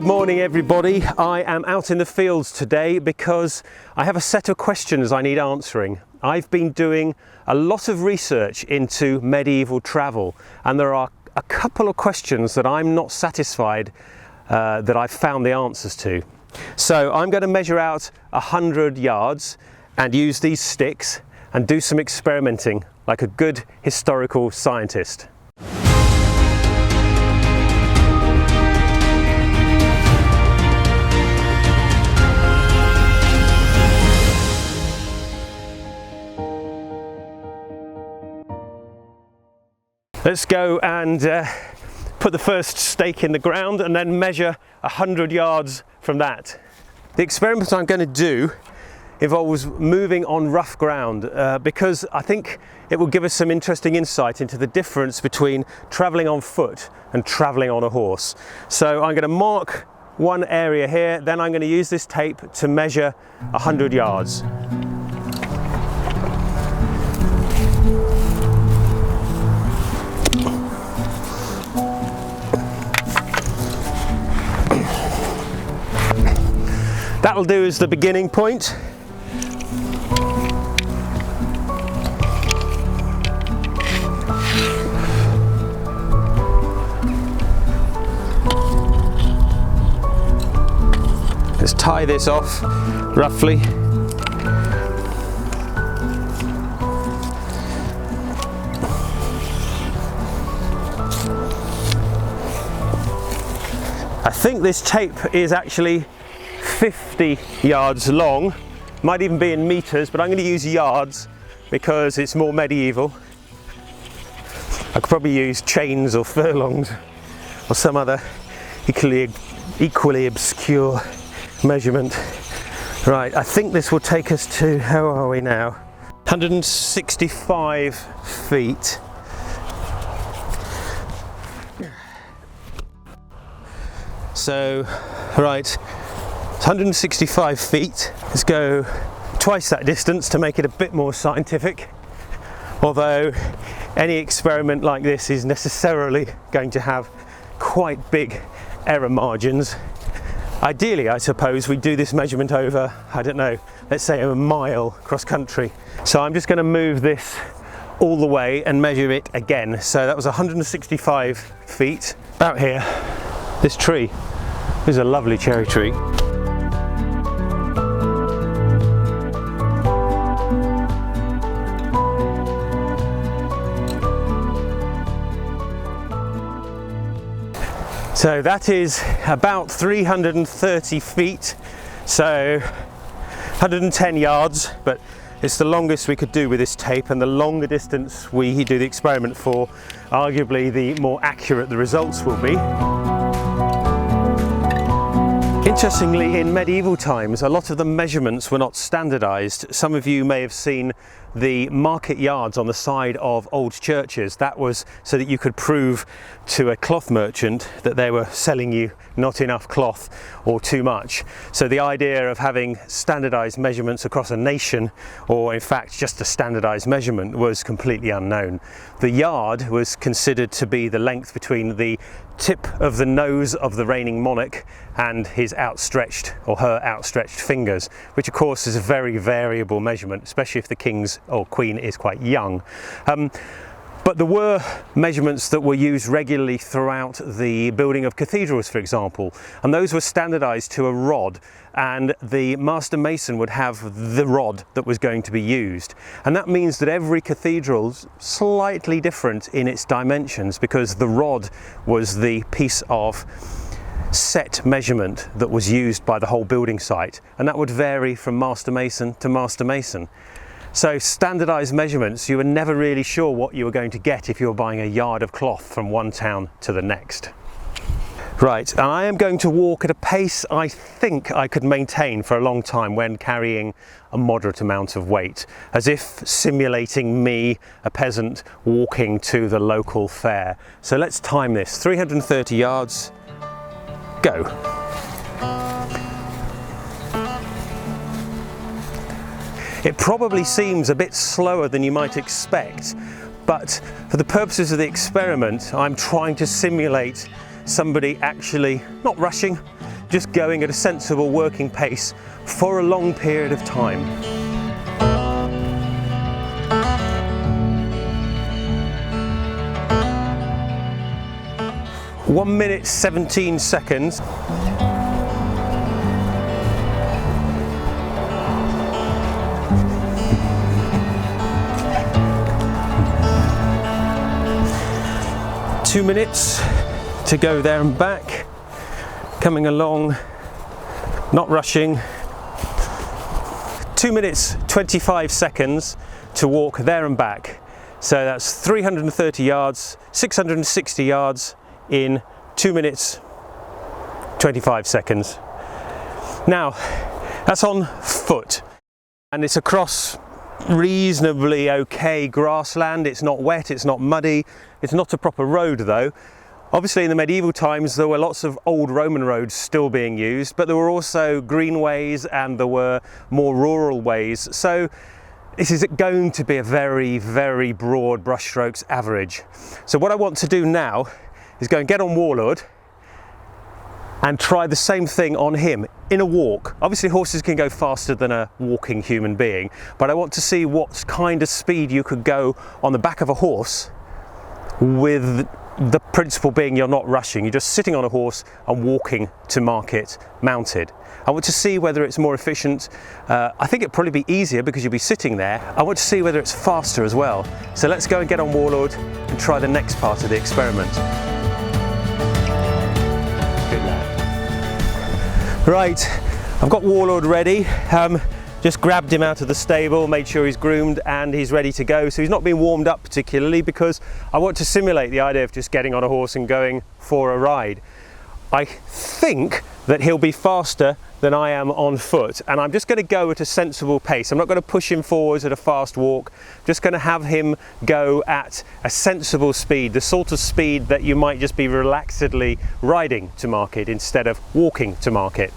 Good morning everybody. I am out in the fields today because I have a set of questions I need answering. I've been doing a lot of research into medieval travel and there are a couple of questions that I'm not satisfied that I've found the answers to. So I'm going to measure out 100 yards and use these sticks and do some experimenting like a good historical scientist. Let's go and put the first stake in the ground and then measure 100 yards from that. The experiment I'm going to do involves moving on rough ground because I think it will give us some interesting insight into the difference between travelling on foot and travelling on a horse. So I'm going to mark one area here, then I'm going to use this tape to measure 100 yards. That'll do as the beginning point. Let's tie this off roughly. I think this tape is actually 50 yards long, might even be in meters, but I'm going to use yards because it's more medieval. I could probably use chains or furlongs or some other equally obscure measurement. Right, I think this will take us to, how are we now? 165 feet. So, right. 165 feet. Let's go twice that distance to make it a bit more scientific. Although any experiment like this is necessarily going to have quite big error margins. Ideally, I suppose we do this measurement over, I don't know, let's say a mile cross country. So I'm just going to move this all the way and measure it again. So that was 165 feet. About here, this tree. This is a lovely cherry tree. So that is about 330 feet, so 110 yards, but it's the longest we could do with this tape, and the longer distance we do the experiment for, arguably the more accurate the results will be. Interestingly, in medieval times, a lot of the measurements were not standardized. Some of you may have seen the market yards on the side of old churches. That was so that you could prove to a cloth merchant that they were selling you not enough cloth or too much. So the idea of having standardized measurements across a nation, or in fact just a standardized measurement, was completely unknown. The yard was considered to be the length between the tip of the nose of the reigning monarch and his outstretched or her outstretched fingers, which of course is a very variable measurement, especially if the king's or queen is quite young. But there were measurements that were used regularly throughout the building of cathedrals, for example, and those were standardized to a rod, and the master mason would have the rod that was going to be used. And that means that every cathedral's slightly different in its dimensions, because the rod was the piece of set measurement that was used by the whole building site, and that would vary from master mason to master mason. So standardized measurements, you were never really sure what you were going to get if you were buying a yard of cloth from one town to the next. Right, and I am going to walk at a pace I think I could maintain for a long time when carrying a moderate amount of weight, as if simulating me, a peasant, walking to the local fair. So let's time this. 330 yards, go. It probably seems a bit slower than you might expect, but for the purposes of the experiment, I'm trying to simulate somebody actually not rushing, just going at a sensible working pace for a long period of time. 1 minute 17 seconds. Two minutes to go there and back, coming along, not rushing. 2 minutes 25 seconds to walk there and back. So that's 330 yards, 660 yards in 2 minutes 25 seconds. Now, that's on foot, and it's across reasonably okay grassland. It's not wet, it's not muddy, it's not a proper road though. Obviously in the medieval times there were lots of old Roman roads still being used, but there were also greenways and there were more rural ways. So this is going to be a very, very broad brushstrokes average. So what I want to do now is go and get on Warlord and try the same thing on him in a walk. Obviously horses can go faster than a walking human being, but I want to see what kind of speed you could go on the back of a horse, with the principle being you're not rushing, you're just sitting on a horse and walking to market mounted. I want to see whether it's more efficient. I think it'd probably be easier because you'll be sitting there. I want to see whether it's faster as well. So let's go and get on Warlord and try the next part of the experiment. Right, I've got Warlord ready. Just grabbed him out of the stable, made sure he's groomed and he's ready to go. So he's not been warmed up particularly because I want to simulate the idea of just getting on a horse and going for a ride. I think that he'll be faster than I am on foot, and I'm just going to go at a sensible pace. I'm not going to push him forwards at a fast walk. I'm just going to have him go at a sensible speed, the sort of speed that you might just be relaxedly riding to market instead of walking to market.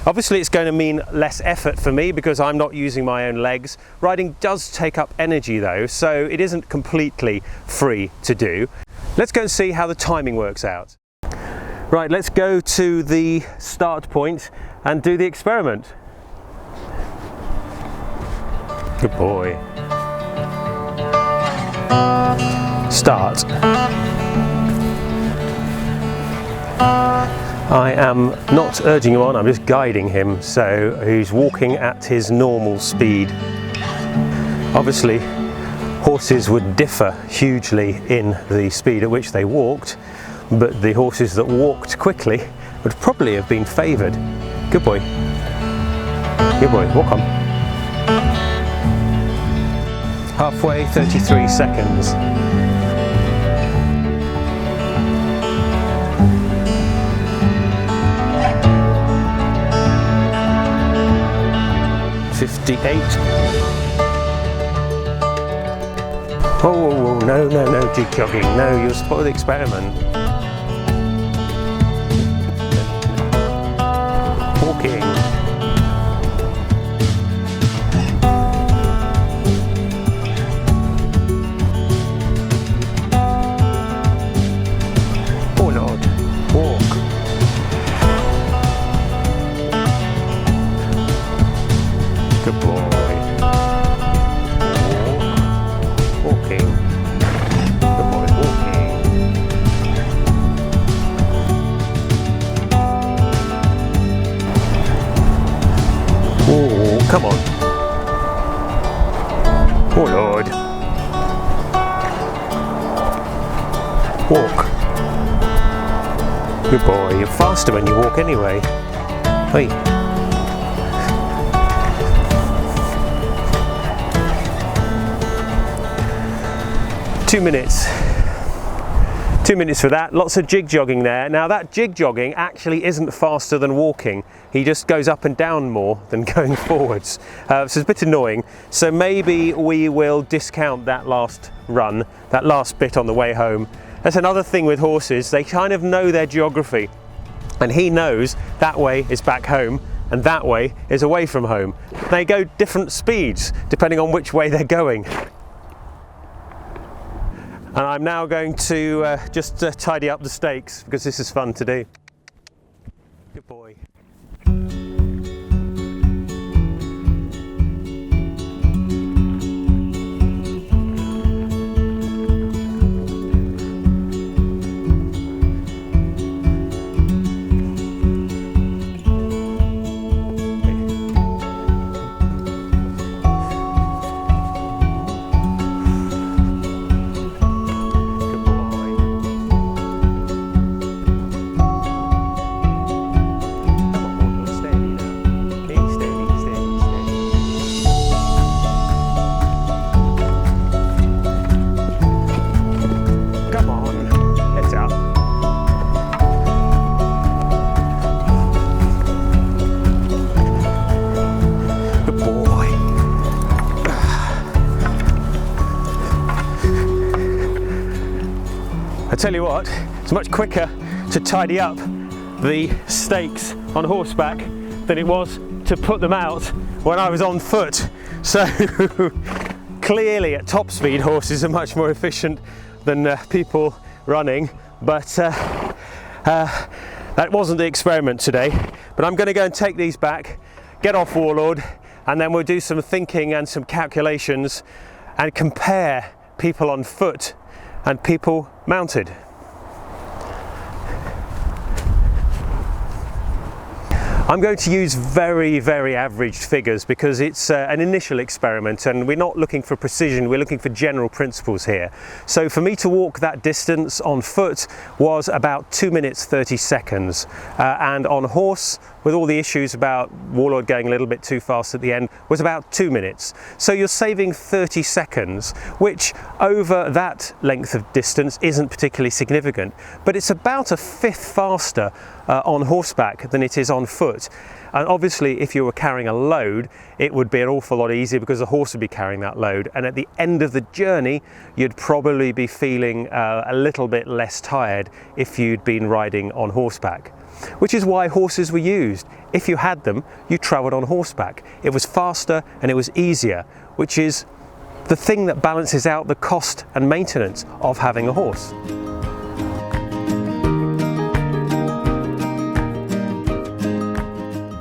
Obviously it's going to mean less effort for me because I'm not using my own legs. Riding does take up energy though, so it isn't completely free to do. Let's go and see how the timing works out. Right, let's go to the start point and do the experiment. Good boy. Start. I am not urging him on, I'm just guiding him, so he's walking at his normal speed. Obviously, horses would differ hugely in the speed at which they walked, but the horses that walked quickly would probably have been favoured. Good boy. Good boy, walk on. Halfway, 33 seconds. Oh, no, jig jogging. No, you'll spoil the experiment. Walking. Warlord, walk. Good boy. Walking. Good boy, walking. Oh, come on. Warlord. Walk. Good boy. You're faster when you walk anyway. Hey. Two minutes for that. Lots of jig jogging there. Now that jig jogging actually isn't faster than walking. He just goes up and down more than going forwards. So it's a bit annoying. So maybe we will discount that last run, that last bit on the way home. That's another thing with horses. They kind of know their geography, and he knows that way is back home and that way is away from home. They go different speeds depending on which way they're going. And I'm now going to just tidy up the stakes because this is fun to do. Good boy. I tell you what, it's much quicker to tidy up the stakes on horseback than it was to put them out when I was on foot. So clearly at top speed horses are much more efficient than people running, but that wasn't the experiment today. But I'm going to go and take these back, get off Warlord, and then we'll do some thinking and some calculations and compare people on foot and people mounted. I'm going to use very, very averaged figures because it's an initial experiment and we're not looking for precision, we're looking for general principles here. So for me to walk that distance on foot was about 2 minutes 30 seconds and on horse, with all the issues about Warlord going a little bit too fast at the end, was about 2 minutes. So you're saving 30 seconds, which over that length of distance isn't particularly significant, but it's about a fifth faster on horseback than it is on foot. And obviously if you were carrying a load, it would be an awful lot easier because the horse would be carrying that load, and at the end of the journey you'd probably be feeling a little bit less tired if you'd been riding on horseback. Which is why horses were used. If you had them, you travelled on horseback. It was faster and it was easier, which is the thing that balances out the cost and maintenance of having a horse.